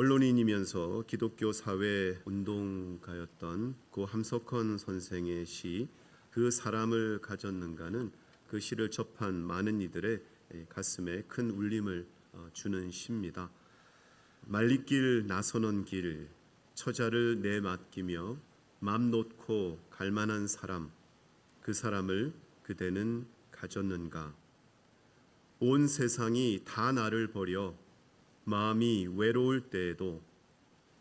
언론인이면서 기독교 사회 운동가였던 고 함석헌 선생의 시 그 사람을 가졌는가는 그 시를 접한 많은 이들의 가슴에 큰 울림을 주는 시입니다. 말리길 나서는 길 처자를 내맡기며 맘 놓고 갈 만한 사람, 그 사람을 그대는 가졌는가. 온 세상이 다 나를 버려 마음이 외로울 때에도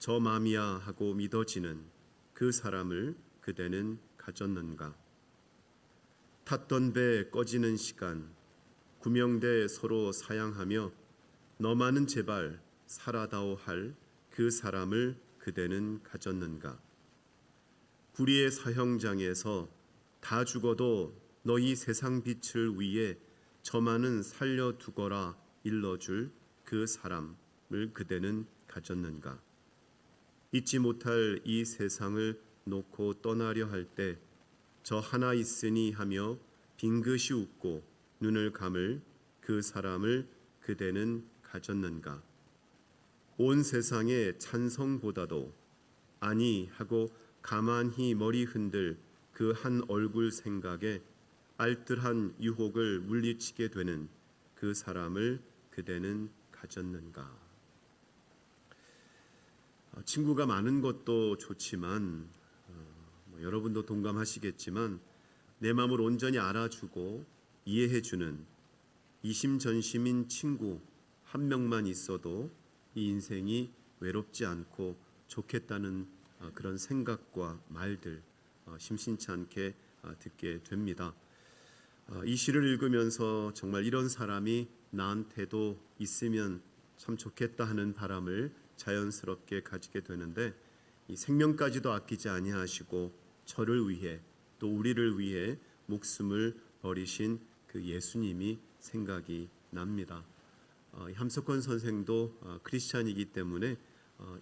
저 맘이야 하고 믿어지는 그 사람을 그대는 가졌는가. 탔던 배 꺼지는 시간 구명대 서로 사양하며 너만은 제발 살아다오 할 그 사람을 그대는 가졌는가. 불의의 사형장에서 다 죽어도 너희 세상 빛을 위해 저만은 살려두거라 일러줄 그 사람을 그대는 가졌는가. 잊지 못할 이 세상을 놓고 떠나려 할 때 저 하나 있으니 하며 빙긋이 웃고 눈을 감을 그 사람을 그대는 가졌는가. 온 세상의 찬성보다도 아니 하고 가만히 머리 흔들 그 한 얼굴 생각에 알뜰한 유혹을 물리치게 되는 그 사람을 그대는 가졌는가. 친구가 많은 것도 좋지만 여러분도 동감하시겠지만 내 마음을 온전히 알아주고 이해해주는 이심전심인 친구 한 명만 있어도 이 인생이 외롭지 않고 좋겠다는 그런 생각과 말들 심심치 않게 듣게 됩니다. 이 시를 읽으면서 정말 이런 사람이 나한테도 있으면 참 좋겠다 하는 바람을 자연스럽게 가지게 되는데, 이 생명까지도 아끼지 아니하시고 저를 위해 또 우리를 위해 목숨을 버리신 그 예수님이 생각이 납니다. 함석헌 선생도 크리스찬이기 때문에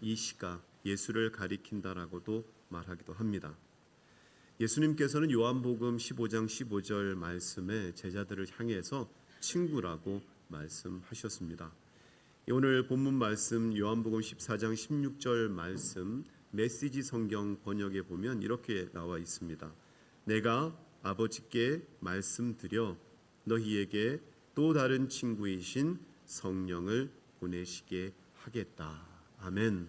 이 시가 예수를 가리킨다라고도 말하기도 합니다. 예수님께서는 요한복음 15장 15절 말씀에 제자들을 향해서 친구라고 말씀하셨습니다. 오늘 본문 말씀 요한복음 14장 16절 말씀 메시지 성경 번역에 보면 이렇게 나와 있습니다. 내가 아버지께 말씀드려 너희에게 또 다른 친구이신 성령을 보내시게 하겠다. 아멘.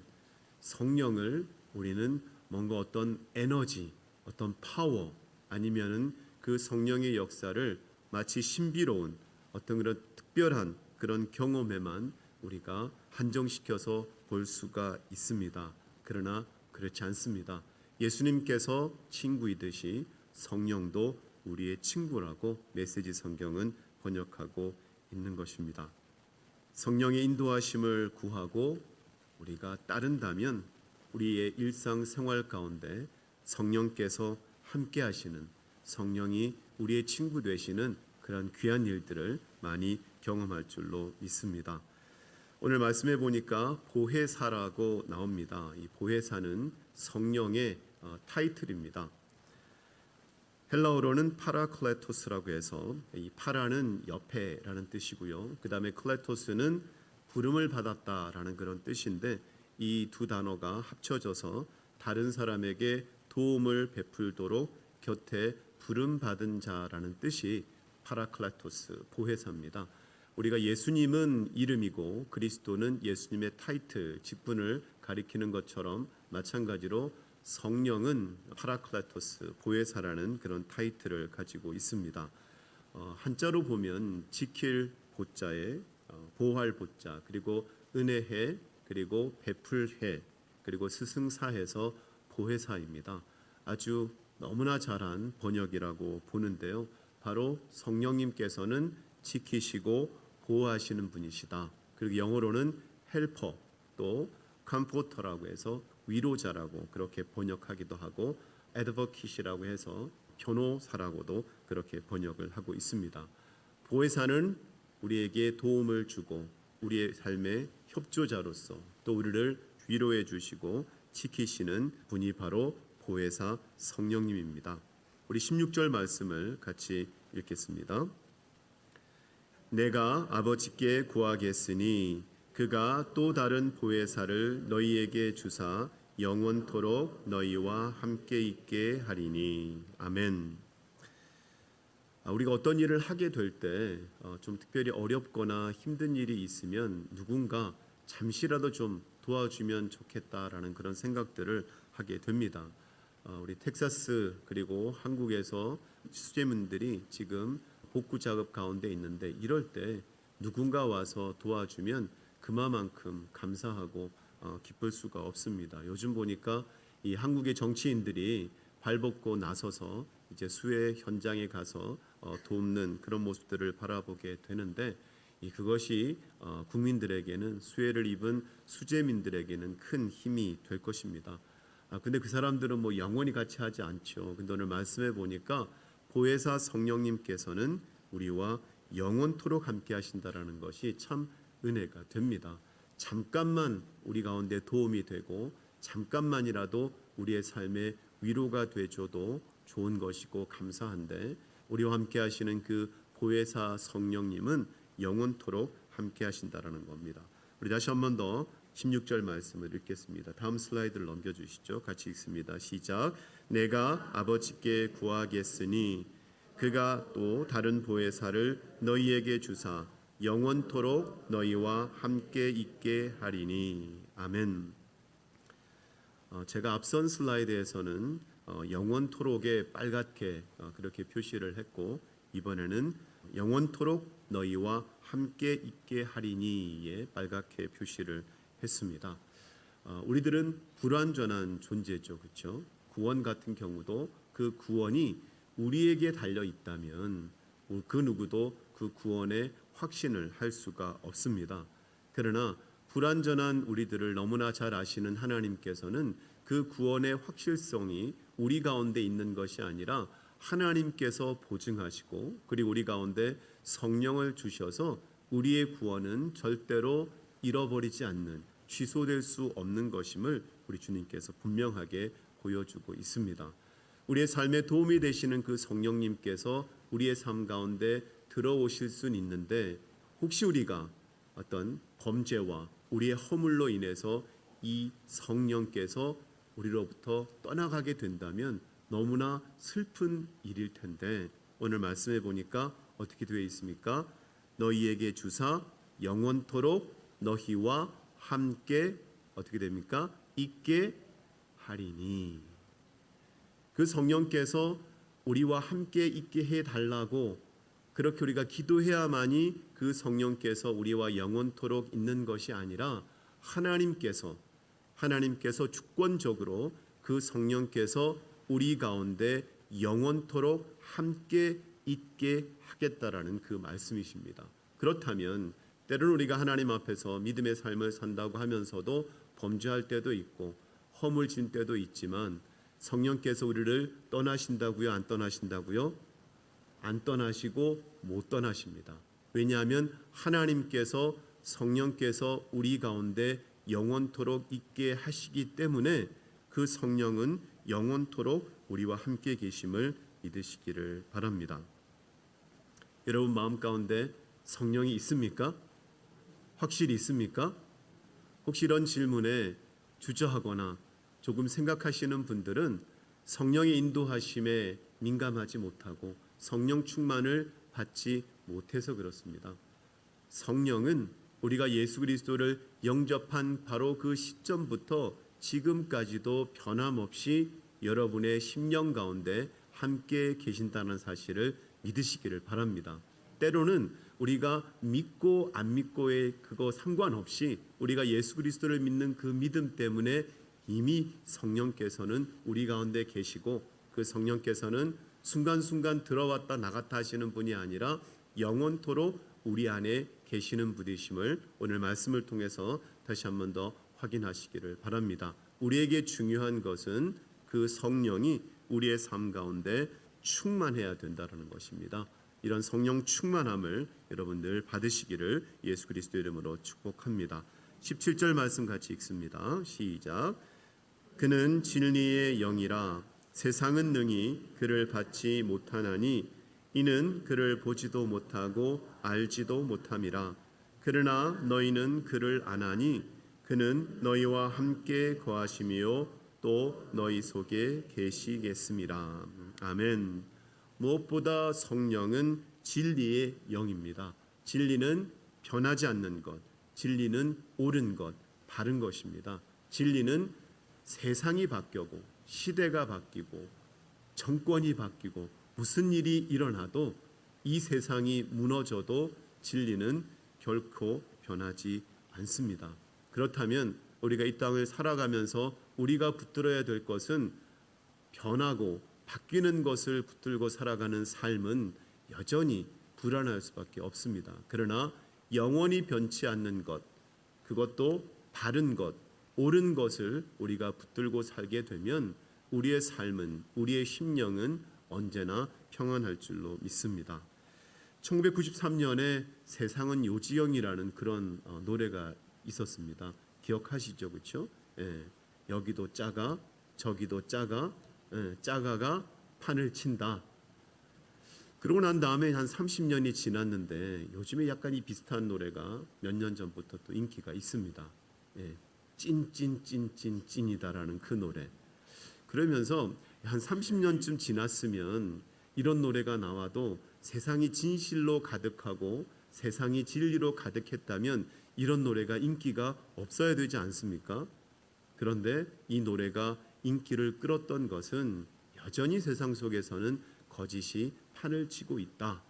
성령을 우리는 뭔가 어떤 에너지, 어떤 파워 아니면은 그 성령의 역사를 마치 신비로운 어떤 그런 특별한 그런 경험에만 우리가 한정시켜서 볼 수가 있습니다. 그러나 그렇지 않습니다. 예수님께서 친구이듯이 성령도 우리의 친구라고 메시지 성경은 번역하고 있는 것입니다. 성령의 인도하심을 구하고 우리가 따른다면 우리의 일상생활 가운데 성령께서 함께 하시는, 성령이 우리의 친구 되시는 그런 귀한 일들을 많이 경험할 줄로 믿습니다. 오늘 말씀해 보니까 보혜사라고 나옵니다. 이 보혜사는 성령의 타이틀입니다. 헬라어로는 파라클레토스라고 해서 이 파라는 옆에라는 뜻이고요. 그 다음에 클레토스는 부름을 받았다라는 그런 뜻인데, 이 두 단어가 합쳐져서 다른 사람에게 도움을 베풀도록 곁에 부름받은 자라는 뜻이 파라클레토스, 보혜사입니다. 우리가 예수님은 이름이고 그리스도는 예수님의 타이틀, 직분을 가리키는 것처럼 마찬가지로 성령은 파라클레토스, 보혜사라는 그런 타이틀을 가지고 있습니다. 한자로 보면 지킬 보자에 보호할 보자, 그리고 은혜해, 그리고 베풀해, 그리고 스승사해서 보혜사입니다. 아주 너무나 잘한 번역이라고 보는데요. 바로 성령님께서는 지키시고 보호하시는 분이시다. 그리고 영어로는 헬퍼, 또 컴포터라고 해서 위로자라고 그렇게 번역하기도 하고, 애드버킷이라고 해서 변호사라고도 그렇게 번역을 하고 있습니다. 보혜사는 우리에게 도움을 주고 우리의 삶의 협조자로서 또 우리를 위로해 주시고 지키시는 분이 바로 보혜사 성령님입니다. 우리 16절 말씀을 같이 읽겠습니다. 내가 아버지께 구하겠으니 그가 또 다른 보혜사를 너희에게 주사 영원토록 너희와 함께 있게 하리니. 아멘. 우리가 어떤 일을 하게 될 때 좀 특별히 어렵거나 힘든 일이 있으면 누군가 잠시라도 좀 도와주면 좋겠다라는 그런 생각들을 하게 됩니다. 우리 텍사스 그리고 한국에서 수재민들이 지금 복구 작업 가운데 있는데 이럴 때 누군가 와서 도와주면 그만큼 감사하고 기쁠 수가 없습니다. 요즘 보니까 이 한국의 정치인들이 발벗고 나서서 이제 수해 현장에 가서 돕는 그런 모습들을 바라보게 되는데 그것이 국민들에게는 수해를 입은 수재민들에게는 큰 힘이 될 것입니다. 근데 그 사람들은 뭐 영원히 같이 하지 않죠. 근데 오늘 말씀해 보니까 보혜사 성령님께서는 우리와 영원토록 함께 하신다라는 것이 참 은혜가 됩니다. 잠깐만 우리 가운데 도움이 되고 잠깐만이라도 우리의 삶에 위로가 되줘도 좋은 것이고 감사한데 우리와 함께 하시는 그 보혜사 성령님은 영원토록 함께 하신다라는 겁니다. 우리 다시 한 번 더 16절 말씀을 읽겠습니다. 다음 슬라이드를 넘겨주시죠. 같이 읽습니다. 시작. 내가 아버지께 구하겠으니 그가 또 다른 보혜사를 너희에게 주사 영원토록 너희와 함께 있게 하리니. 아멘. 제가 앞선 슬라이드에서는 영원토록에 빨갛게 그렇게 표시를 했고 이번에는 영원토록 너희와 함께 있게 하리니에 빨갛게 표시를 했습니다. 우리들은 불완전한 존재죠, 그렇죠? 구원 같은 경우도 그 구원이 우리에게 달려 있다면 그 누구도 그 구원에 확신을 할 수가 없습니다. 그러나 불완전한 우리들을 너무나 잘 아시는 하나님께서는 그 구원의 확실성이 우리 가운데 있는 것이 아니라 하나님께서 보증하시고 그리고 우리 가운데 성령을 주셔서 우리의 구원은 절대로 잃어버리지 않는 취소될 수 없는 것임을 우리 주님께서 분명하게 보여주고 있습니다. 우리의 삶에 도움이 되시는 그 성령님께서 우리의 삶 가운데 들어오실 수는 있는데 혹시 우리가 어떤 범죄와 우리의 허물로 인해서 이 성령께서 우리로부터 떠나가게 된다면 너무나 슬픈 일일 텐데 오늘 말씀해 보니까 어떻게 되어 있습니까? 너희에게 주사 영원토록 너희와 함께 어떻게 됩니까? 있게 하리니. 그 성령께서 우리와 함께 있게 해달라고 그렇게 우리가 기도해야만이 그 성령께서 우리와 영원토록 있는 것이 아니라 하나님께서 주권적으로 그 성령께서 우리 가운데 영원토록 함께 있게 하겠다라는 그 말씀이십니다. 그렇다면 때로는 우리가 하나님 앞에서 믿음의 삶을 산다고 하면서도 범죄할 때도 있고 허물진 때도 있지만 성령께서 우리를 떠나신다고요? 안 떠나신다고요? 안 떠나시고 못 떠나십니다. 왜냐하면 하나님께서 성령께서 우리 가운데 영원토록 있게 하시기 때문에 그 성령은 영원토록 우리와 함께 계심을 믿으시기를 바랍니다. 여러분 마음 가운데 성령이 있습니까? 확실히 있습니까? 혹시 이런 질문에 주저하거나 조금 생각하시는 분들은 성령의 인도하심에 민감하지 못하고 성령 충만을 받지 못해서 그렇습니다. 성령은 우리가 예수 그리스도를 영접한 바로 그 시점부터 지금까지도 변함없이 여러분의 심령 가운데 함께 계신다는 사실을 믿으시기를 바랍니다. 때로는 우리가 믿고 안 믿고의 그거 상관없이 우리가 예수 그리스도를 믿는 그 믿음 때문에 이미 성령께서는 우리 가운데 계시고 그 성령께서는 순간순간 들어왔다 나갔다 하시는 분이 아니라 영원토록 우리 안에 계시는 분이심을 오늘 말씀을 통해서 다시 한 번 더 확인하시기를 바랍니다. 우리에게 중요한 것은 그 성령이 우리의 삶 가운데 충만해야 된다는 것입니다. 이런 성령 충만함을 여러분들 받으시기를 예수 그리스도 이름으로 축복합니다. 17절 말씀 같이 읽습니다. 시작. 그는 진리의 영이라 세상은 능히 그를 받지 못하나니 이는 그를 보지도 못하고 알지도 못함이라. 그러나 너희는 그를 안하니 그는 너희와 함께 거하시며 또 너희 속에 계시겠습니다. 아멘. 무엇보다 성령은 진리의 영입니다. 진리는 변하지 않는 것, 진리는 옳은 것, 바른 것입니다. 진리는 세상이 바뀌고 시대가 바뀌고 정권이 바뀌고 무슨 일이 일어나도 이 세상이 무너져도 진리는 결코 변하지 않습니다. 그렇다면 우리가 이 땅을 살아가면서 우리가 붙들어야 될 것은 변하고 바뀌는 것을 붙들고 살아가는 삶은 여전히 불안할 수밖에 없습니다. 그러나 영원히 변치 않는 것, 그것도 바른 것, 옳은 것을 우리가 붙들고 살게 되면 우리의 삶은, 우리의 심령은 언제나 평안할 줄로 믿습니다. 1993년에 세상은 요지영이라는 그런 노래가 있었습니다. 기억하시죠? 그렇죠? 예, 여기도 짜가 저기도 짜가, 짜가가 판을 친다. 그러고 난 다음에 한 30년이 지났는데 요즘에 약간 이 비슷한 노래가 몇 년 전부터 또 인기가 있습니다. 예, 찐이다라는 그 노래. 그러면서 한 30년쯤 지났으면 이런 노래가 나와도 세상이 진실로 가득하고 세상이 진리로 가득했다면 이런 노래가 인기가 없어야 되지 않습니까? 그런데 이 노래가 인기를 끌었던 것은 여전히 세상 속에서는 거짓이 판을 치고 있다.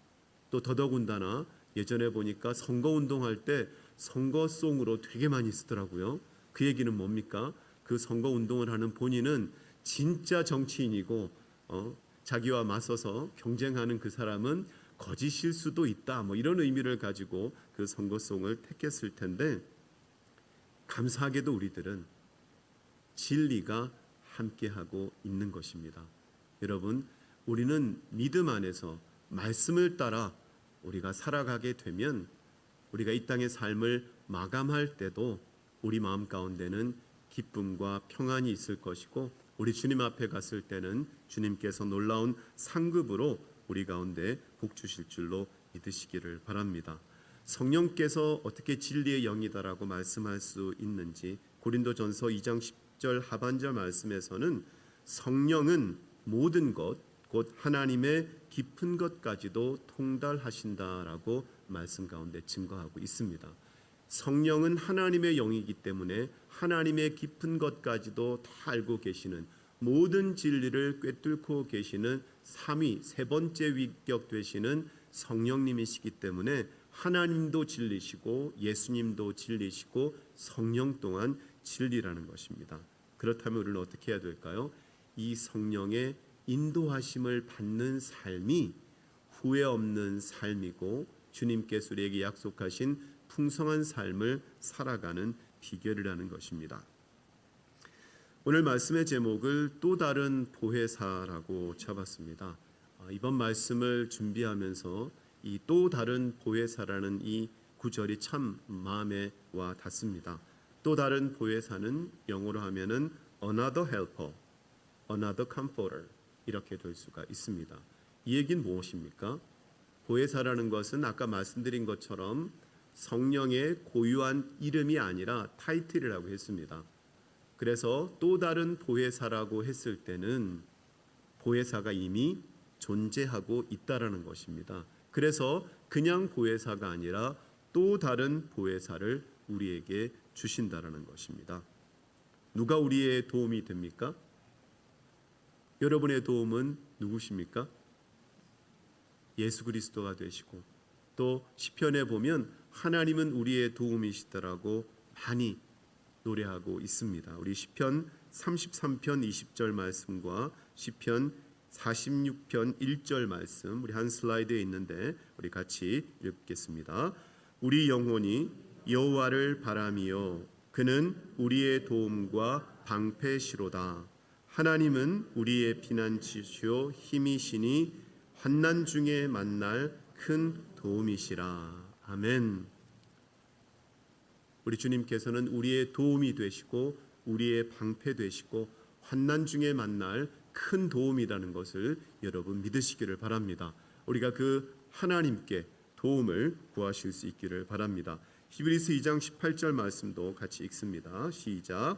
또 더더군다나 예전에 보니까 선거운동할 때 선거송으로 되게 많이 쓰더라고요. 그 얘기는 뭡니까? 그 선거운동을 하는 본인은 진짜 정치인이고 자기와 맞서서 경쟁하는 그 사람은 거짓일 수도 있다. 뭐 이런 의미를 가지고 그 선거송을 택했을 텐데 감사하게도 우리들은 진리가 함께하고 있는 것입니다. 여러분, 우리는 믿음 안에서 말씀을 따라 우리가 살아가게 되면 우리가 이 땅의 삶을 마감할 때도 우리 마음 가운데는 기쁨과 평안이 있을 것이고 우리 주님 앞에 갔을 때는 주님께서 놀라운 상급으로 우리 가운데 복 주실 줄로 믿으시기를 바랍니다. 성령께서 어떻게 진리의 영이다라고 말씀할 수 있는지 고린도전서 2장 10절 하반절 말씀에서는 성령은 모든 것 곧 하나님의 깊은 것까지도 통달하신다라고 말씀 가운데 증거하고 있습니다. 성령은 하나님의 영이기 때문에 하나님의 깊은 것까지도 다 알고 계시는 모든 진리를 꿰뚫고 계시는 삼위 세 번째 위격 되시는 성령님이시기 때문에 하나님도 진리시고 예수님도 진리시고 성령 또한 진리라는 것입니다. 그렇다면 우리는 어떻게 해야 될까요? 이 성령의 인도하심을 받는 삶이 후회 없는 삶이고 주님께서 우리에게 약속하신 풍성한 삶을 살아가는 비결이라는 것입니다. 오늘 말씀의 제목을 또 다른 보혜사라고 잡았습니다. 이번 말씀을 준비하면서 이 또 다른 보혜사라는 이 구절이 참 마음에 와 닿습니다. 또 다른 보혜사는 영어로 하면은 another helper, another comforter 이렇게 될 수가 있습니다. 이 얘기는 무엇입니까? 보혜사라는 것은 아까 말씀드린 것처럼 성령의 고유한 이름이 아니라 타이틀이라고 했습니다. 그래서 또 다른 보혜사라고 했을 때는 보혜사가 이미 존재하고 있다라는 것입니다. 그래서 그냥 보혜사가 아니라 또 다른 보혜사를 우리에게 주신다라는 것입니다. 누가 우리의 도움이 됩니까? 여러분의 도움은 누구십니까? 예수 그리스도가 되시고 또 시편에 보면 하나님은 우리의 도움이시다라고 많이 노래하고 있습니다. 우리 시편 33편 20절 말씀과 시편 46편 1절 말씀 우리 한 슬라이드에 있는데 우리 같이 읽겠습니다. 우리 영혼이 여호와를 바라미요 그는 우리의 도움과 방패시로다. 하나님은 우리의 피난처시요 힘이시니 환난 중에 만날 큰 도움이시라. 아멘. 우리 주님께서는 우리의 도움이 되시고 우리의 방패 되시고 환난 중에 만날 큰 도움이라는 것을 여러분 믿으시기를 바랍니다. 우리가 그 하나님께 도움을 구하실 수 있기를 바랍니다. 히브리서 2장 18절 말씀도 같이 읽습니다. 시작.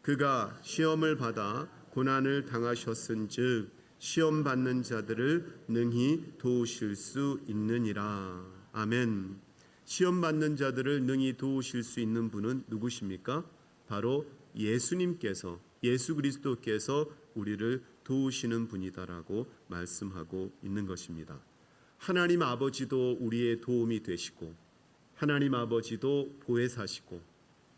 그가 시험을 받아 고난을 당하셨은즉 시험 받는 자들을 능히 도우실 수 있느니라. 아멘. 시험 받는 자들을 능히 도우실 수 있는 분은 누구십니까? 바로 예수님께서, 예수 그리스도께서 우리를 도우시는 분이다라고 말씀하고 있는 것입니다. 하나님 아버지도 우리의 도움이 되시고, 하나님 아버지도 보혜사시고,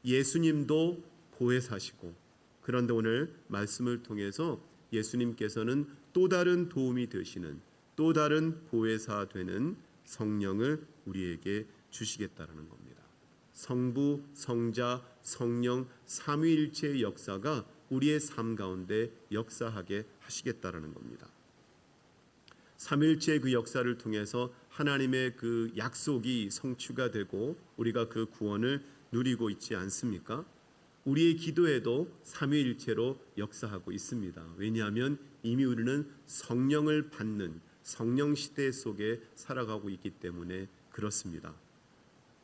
예수님도 보혜사시고, 그런데 오늘 말씀을 통해서 예수님께서는 또 다른 도움이 되시는, 또 다른 보혜사 되는 성령을 우리에게 주시겠다라는 겁니다. 성부, 성자, 성령 삼위일체의 역사가 우리의 삶 가운데 역사하게 하시겠다라는 겁니다. 삼위일체의 그 역사를 통해서 하나님의 그 약속이 성취가 되고 우리가 그 구원을 누리고 있지 않습니까? 우리의 기도에도 삼위일체로 역사하고 있습니다. 왜냐하면 이미 우리는 성령을 받는 성령 시대 속에 살아가고 있기 때문에 그렇습니다.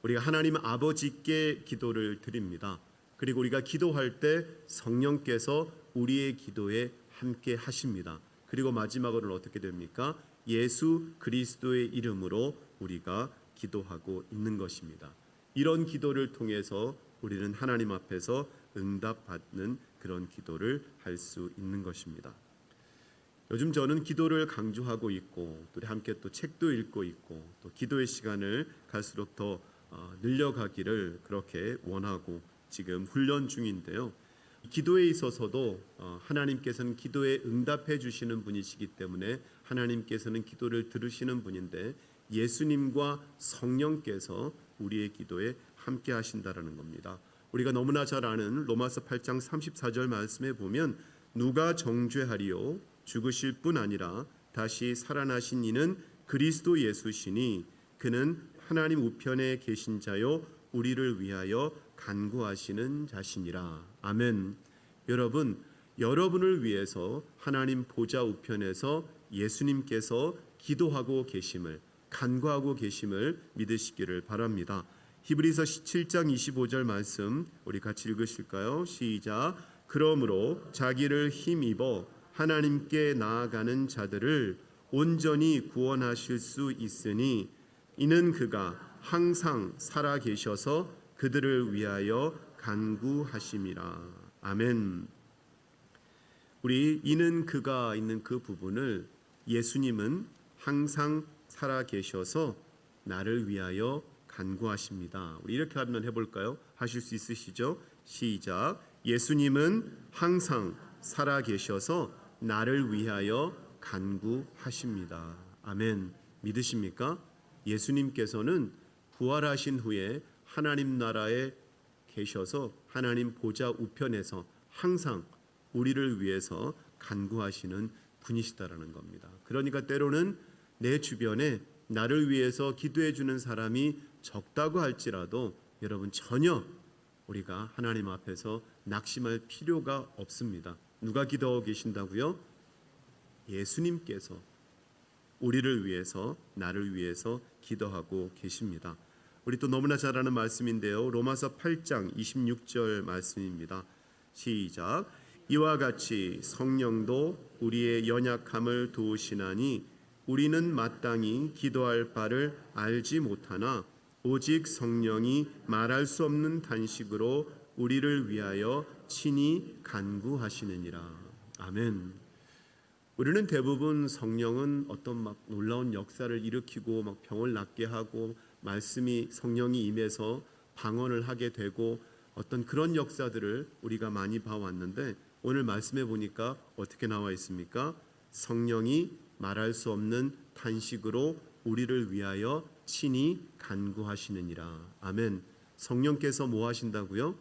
우리가 하나님 아버지께 기도를 드립니다. 그리고 우리가 기도할 때 성령께서 우리의 기도에 함께 하십니다. 그리고 마지막으로는 어떻게 됩니까? 예수 그리스도의 이름으로 우리가 기도하고 있는 것입니다. 이런 기도를 통해서 우리는 하나님 앞에서 응답받는 그런 기도를 할 수 있는 것입니다. 요즘 저는 기도를 강조하고 있고 또 함께 또 책도 읽고 있고 또 기도의 시간을 갈수록 더 늘려가기를 그렇게 원하고 지금 훈련 중인데요. 기도에 있어서도 하나님께서는 기도에 응답해 주시는 분이시기 때문에 하나님께서는 기도를 들으시는 분인데 예수님과 성령께서 우리의 기도에 함께 하신다라는 겁니다. 우리가 너무나 잘 아는 로마서 8장 34절 말씀에 보면 누가 정죄하리요 죽으실 뿐 아니라 다시 살아나신 이는 그리스도 예수시니 그는 하나님 우편에 계신 자요 우리를 위하여 간구하시는 자시니라. 아멘. 여러분, 여러분을 위해서 하나님 보좌 우편에서 예수님께서 기도하고 계심을, 간구하고 계심을 믿으시기를 바랍니다. 히브리서 7장 25절 말씀 우리 같이 읽으실까요? 시작. 그러므로 자기를 힘입어 하나님께 나아가는 자들을 온전히 구원하실 수 있으니 이는 그가 항상 살아 계셔서 그들을 위하여 간구하심이라. 아멘. 우리 이는 그가 있는 그 부분을 예수님은 항상 살아 계셔서 나를 위하여 간구하십니다. 우리 이렇게 한번 해볼까요? 하실 수 있으시죠? 시작. 예수님은 항상 살아 계셔서 나를 위하여 간구하십니다. 아멘. 믿으십니까? 예수님께서는 부활하신 후에 하나님 나라에 계셔서 하나님 보좌 우편에서 항상 우리를 위해서 간구하시는 분이시다라는 겁니다. 그러니까 때로는 내 주변에 나를 위해서 기도해 주는 사람이 적다고 할지라도 여러분 전혀 우리가 하나님 앞에서 낙심할 필요가 없습니다. 누가 기도하고 계신다고요? 예수님께서 우리를 위해서 나를 위해서 기도하고 계십니다. 우리 또 너무나 잘 아는 말씀인데요. 로마서 8장 26절 말씀입니다. 시작. 이와 같이 성령도 우리의 연약함을 도우시나니 우리는 마땅히 기도할 바를 알지 못하나 오직 성령이 말할 수 없는 단식으로 우리를 위하여 친히 간구하시느니라. 아멘. 우리는 대부분 성령은 어떤 막 놀라운 역사를 일으키고 막 병을 낫게 하고 말씀이 성령이 임해서 방언을 하게 되고 어떤 그런 역사들을 우리가 많이 봐왔는데 오늘 말씀해 보니까 어떻게 나와 있습니까? 성령이 말할 수 없는 탄식으로 우리를 위하여 친히 간구하시느니라. 아멘. 성령께서 뭐 하신다고요?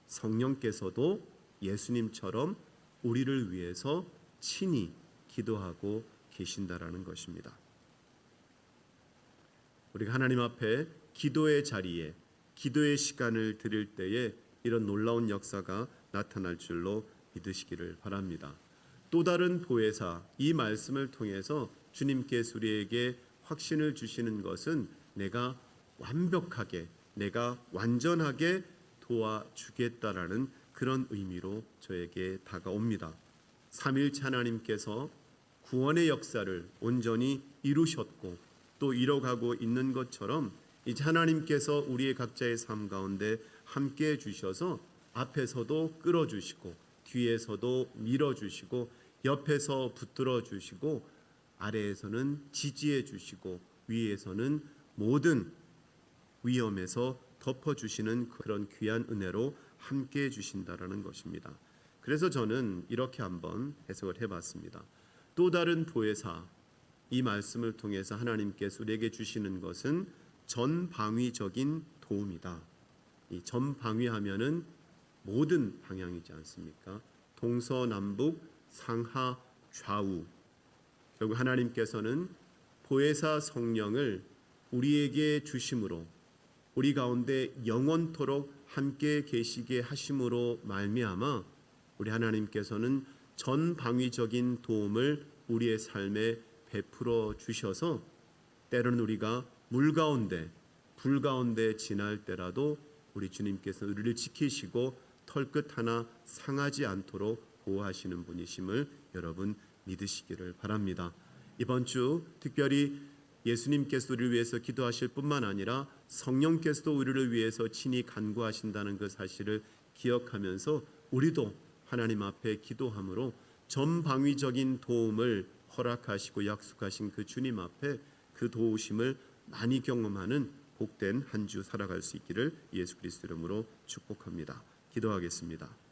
성령께서도 예수님처럼 우리를 위해서 친히 기도하고 계신다라는 것입니다. 우리가 하나님 앞에 기도의 자리에 기도의 시간을 드릴 때에 이런 놀라운 역사가 나타날 줄로 믿으시기를 바랍니다. 또 다른 보혜사, 이 말씀을 통해서 주님께서 우리에게 확신을 주시는 것은 내가 완벽하게 내가 완전하게 도와주겠다라는 그런 의미로 저에게 다가옵니다. 삼위일체 하나님께서 구원의 역사를 온전히 이루셨고 또 이뤄가고 있는 것처럼 이제 하나님께서 우리의 각자의 삶 가운데 함께해 주셔서 앞에서도 끌어주시고 뒤에서도 밀어주시고 옆에서 붙들어 주시고 아래에서는 지지해 주시고 위에서는 모든 위험에서 덮어주시는 그런 귀한 은혜로 함께해 주신다라는 것입니다. 그래서 저는 이렇게 한번 해석을 해봤습니다. 또 다른 보혜사, 이 말씀을 통해서 하나님께서 우리에게 주시는 것은 전방위적인 도움이다. 이 전방위하면은 모든 방향이지 않습니까? 동서남북 상하 좌우. 결국 하나님께서는 보혜사 성령을 우리에게 주심으로 우리 가운데 영원토록 함께 계시게 하심으로 말미암아 우리 하나님께서는 전방위적인 도움을 우리의 삶에 베풀어 주셔서 때로는 우리가 물 가운데 불 가운데 지날 때라도 우리 주님께서 우리를 지키시고 털끝 하나 상하지 않도록 보호하시는 분이심을 여러분 믿으시기를 바랍니다. 이번 주 특별히 예수님께서 우리를 위해서 기도하실 뿐만 아니라 성령께서도 우리를 위해서 친히 간구하신다는 그 사실을 기억하면서 우리도 하나님 앞에 기도함으로 전방위적인 도움을 허락하시고 약속하신 그 주님 앞에 그 도우심을 많이 경험하는 복된 한 주 살아갈 수 있기를 예수 그리스도 이름으로 축복합니다. 기도하겠습니다.